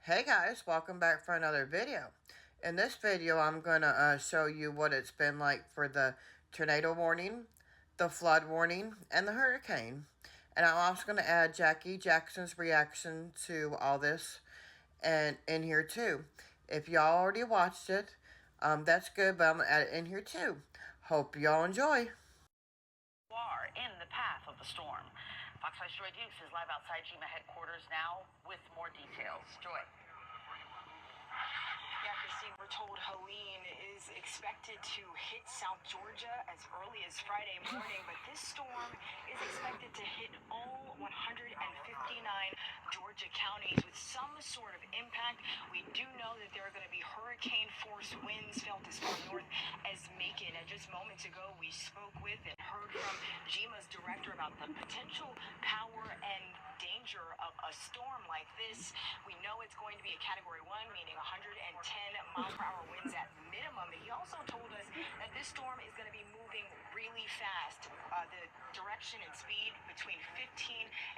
Hey guys, welcome back for another video. In this video, I'm going to show you what it's been like for the tornado warning, the flood warning, and the hurricane. And I'm also going to add Jackie Jackson's reaction to all this and in here too. If y'all already watched it, that's good, but I'm going to add it in here too. Hope y'all enjoy. Are in the path of the storm. Fox 5's Joy Dukes is live outside GEMA headquarters now with more details. Joy. Yeah, Christine, we're told Helene is expected to hit South Georgia as early as Friday morning, but this storm is expected to hit all 159 Georgia counties with some sort of impact. We do know that there are going to be hurricane-force winds felt as far north as Macon. And just moments ago, we spoke with and heard from GEMA's director about the potential power and danger of a storm like this. We know it's going to be a Category 1, meaning 110 mile per hour winds at minimum. He also told us that this storm is going to be moving really fast. The direction and speed between 15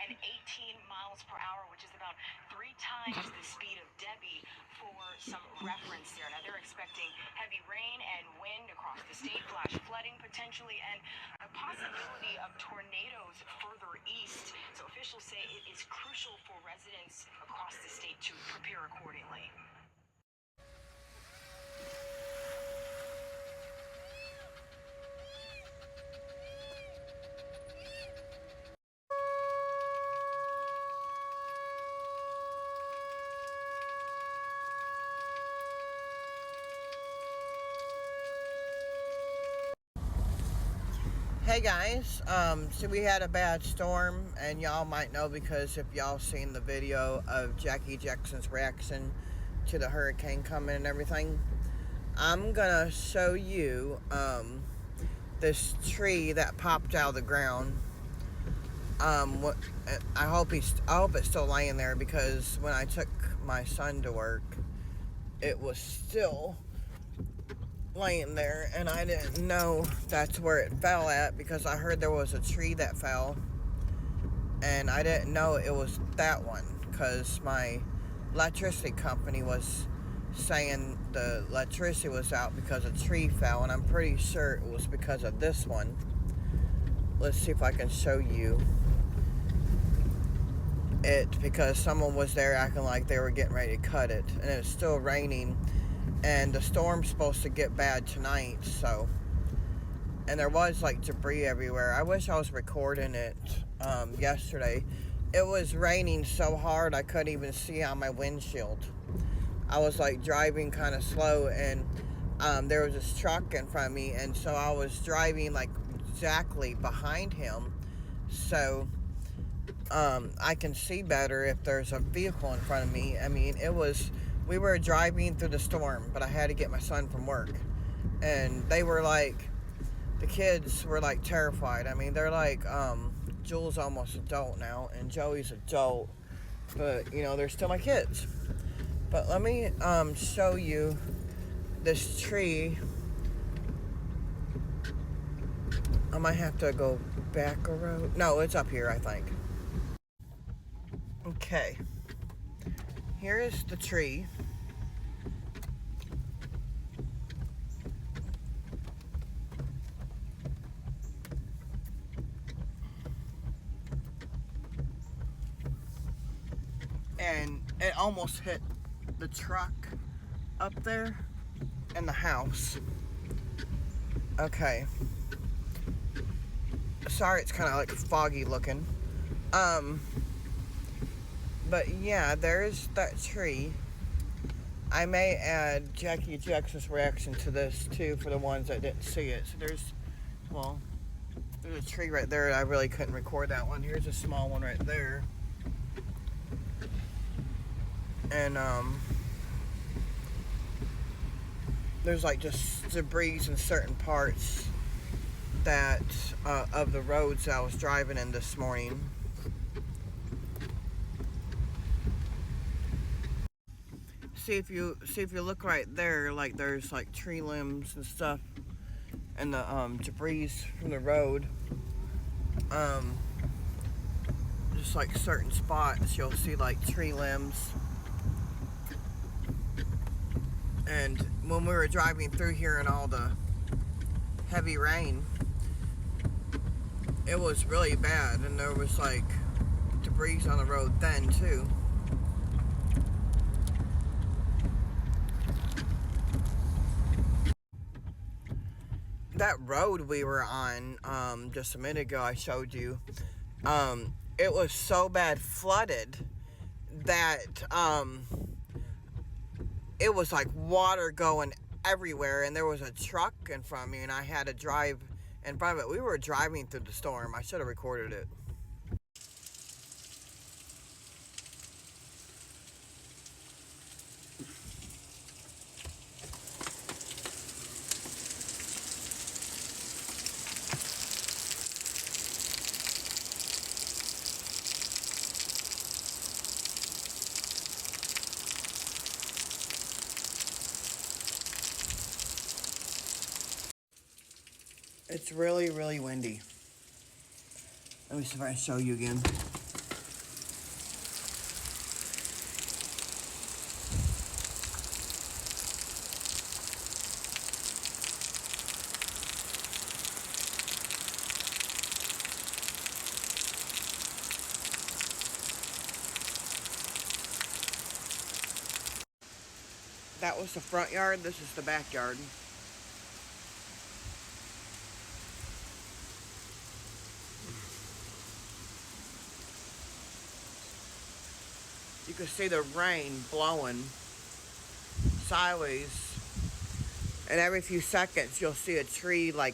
and 18 miles per hour, which is about 3 times the speed of Debbie for some reference there. Now, they're expecting heavy rain and wind across the state, flash flooding potentially, and a possibility of tornadoes further east. So officials say it is crucial for residents across the state to prepare accordingly. Hey guys, so we had a bad storm, and y'all might know because if y'all seen the video of Jackie Jackson's reaction to the hurricane coming and everything, I'm gonna show you this tree that popped out of the ground. I hope it's still laying there, because when I took my son to work, it was still laying there, and I didn't know that's where it fell at, because I heard there was a tree that fell, and I didn't know it was that one, because my electricity company was saying the electricity was out because a tree fell, and I'm pretty sure it was because of this one. Let's see if I can show you it, because someone was there acting like they were getting ready to cut it, and it's still raining. And the storm's supposed to get bad tonight, so. And there was like debris everywhere. I wish I was recording it yesterday. It was raining so hard I couldn't even see on my windshield. I was like driving kind of slow, and there was this truck in front of me, and so I was driving like exactly behind him, so I can see better if there's a vehicle in front of me. I mean, we were driving through the storm, but I had to get my son from work. And they were like, the kids were like terrified. I mean, they're like, Jules almost adult now, and Joey's adult, but you know, they're still my kids. But let me show you this tree. I might have to go back a road. No, it's up here, I think. Okay. Here is the tree. And it almost hit the truck up there and the house. Okay. Sorry, it's kind of like foggy looking. But yeah, there's that tree. I may add Jackie Jackson's reaction to this too, for the ones that didn't see it. So there's a tree right there. I really couldn't record that one. Here's a small one right there. And there's like just debris in certain parts that of the roads I was driving in this morning. See if you look right there, like there's like tree limbs and stuff, and the debris from the road. Just like certain spots, you'll see like tree limbs. And when we were driving through here in all the heavy rain, it was really bad, and there was like debris on the road then too. That road we were on just a minute ago, I showed you, it was so bad flooded that it was like water going everywhere, and there was a truck in front of me, and I had to drive in front of it. We were driving through the storm. I should have recorded it. It's really, really windy. Let me see if I can show you again. That was the front yard. This is the backyard. You can see the rain blowing sideways, and every few seconds you'll see a tree like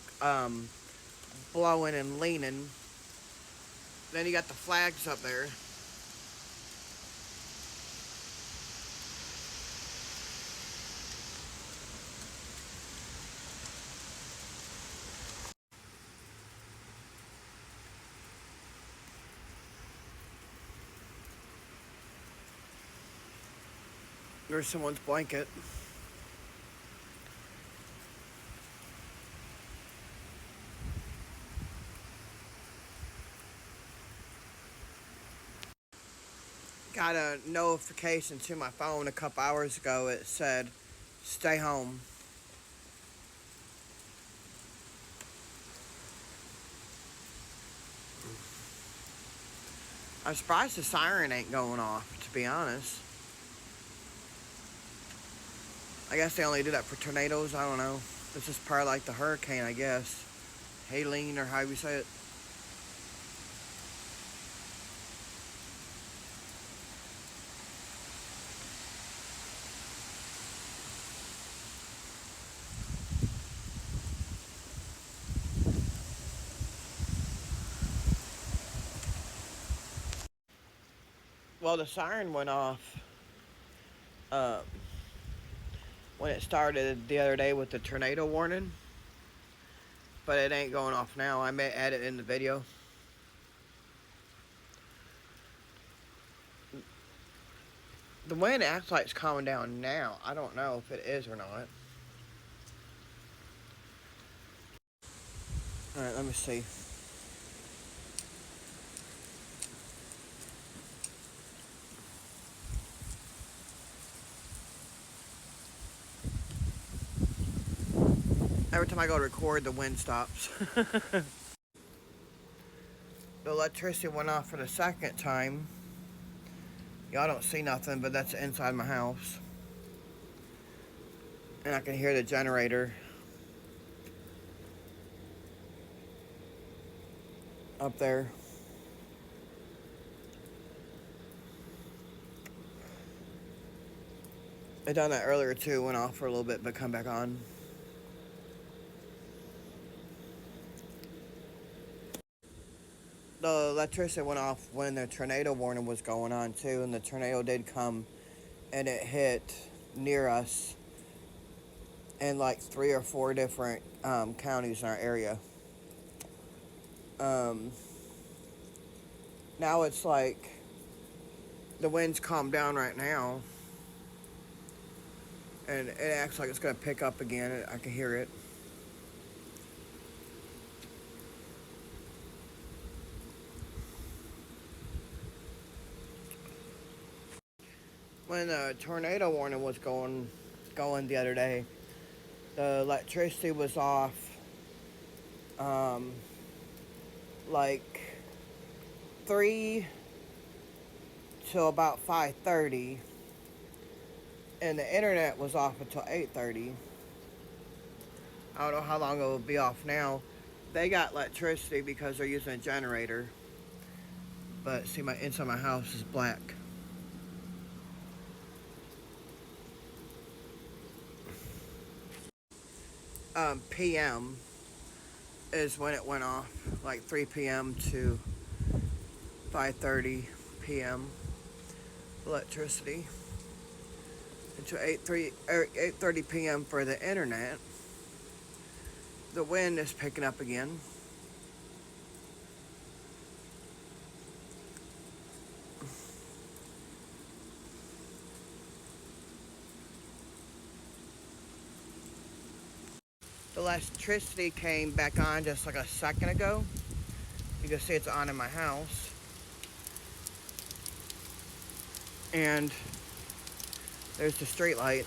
blowing and leaning. Then you got the flags up there. There's someone's blanket. Got a notification to my phone a couple hours ago. It said, stay home. I'm surprised the siren ain't going off, to be honest. I guess they only do that for tornadoes. I don't know. This is part of like the hurricane, I guess. Helene, or however you say it. Well, the siren went off uh, when it started the other day with the tornado warning, but it ain't going off now. I may add it in the video. The wind acts like it's calming down now. I don't know if it is or not. Alright, let me see. Every time I go to record, the wind stops. The electricity went off for the second time. Y'all don't see nothing, but that's inside my house. And I can hear the generator up there. It done that earlier too, went off for a little bit, but come back on. The electricity went off when the tornado warning was going on too, and the tornado did come, and it hit near us in like 3 or 4 different counties in our area. Now it's like the wind's calmed down right now, and it acts like it's gonna pick up again. I can hear it. When the tornado warning was going going the other day. The electricity was off, like 3 till about 5:30, and the internet was off until 8:30. I don't know how long it will be off now. They got electricity because they're using a generator. But see, my inside my house is black. PM is when it went off, like 3 p.m. to 5:30 p.m. electricity, until 8:30 p.m. for the internet. The wind is picking up again. The electricity came back on just like a second ago. You can see it's on in my house. And there's the street light.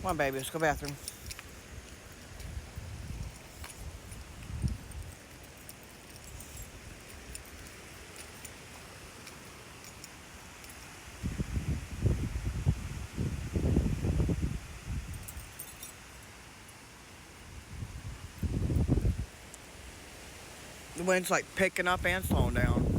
Come on, baby, let's go bathroom. The wind's like picking up and slowing down.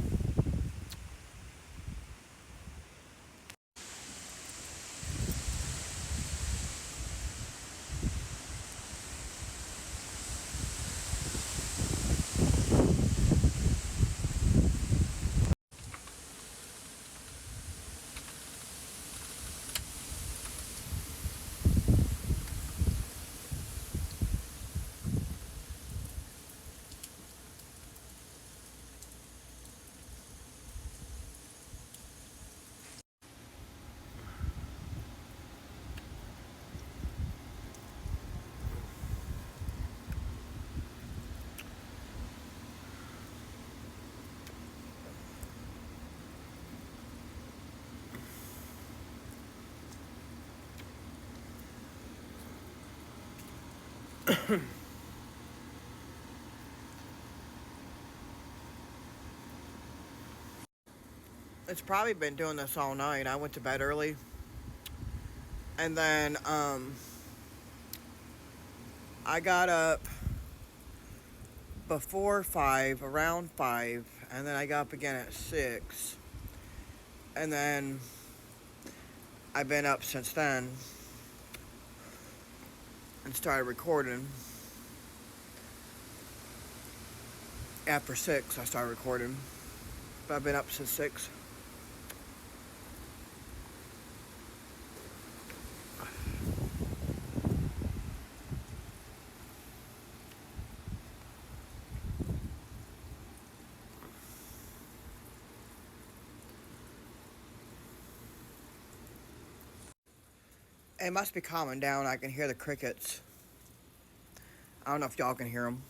It's probably been doing this all night. I went to bed early. And then I got up before 5, around 5, and then I got up again at 6. And then I've been up since then and started recording. After 6, I started recording. But I've been up since 6. It must be calming down. I can hear the crickets. I don't know if y'all can hear them.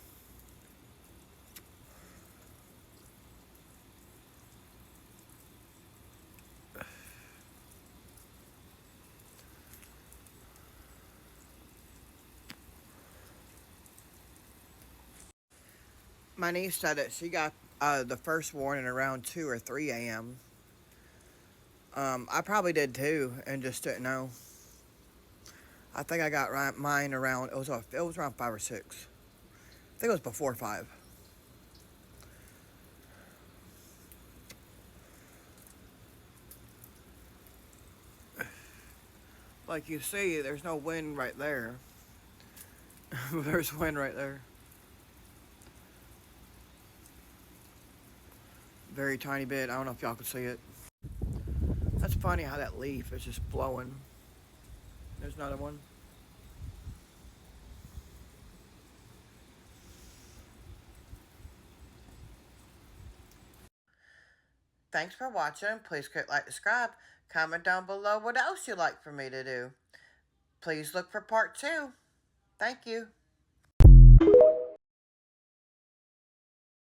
My niece said that she got the first warning around 2 or 3 a.m. I probably did too and just didn't know. I think I got mine around, it was around 5 or 6. I think it was before 5. Like you see, there's no wind right there. There's wind right there. Very tiny bit. I don't know if y'all can see it. That's funny how that leaf is just blowing. There's another one. Thanks for watching. Please click like, subscribe. Comment down below what else you'd like for me to do. Please look for part 2. Thank you.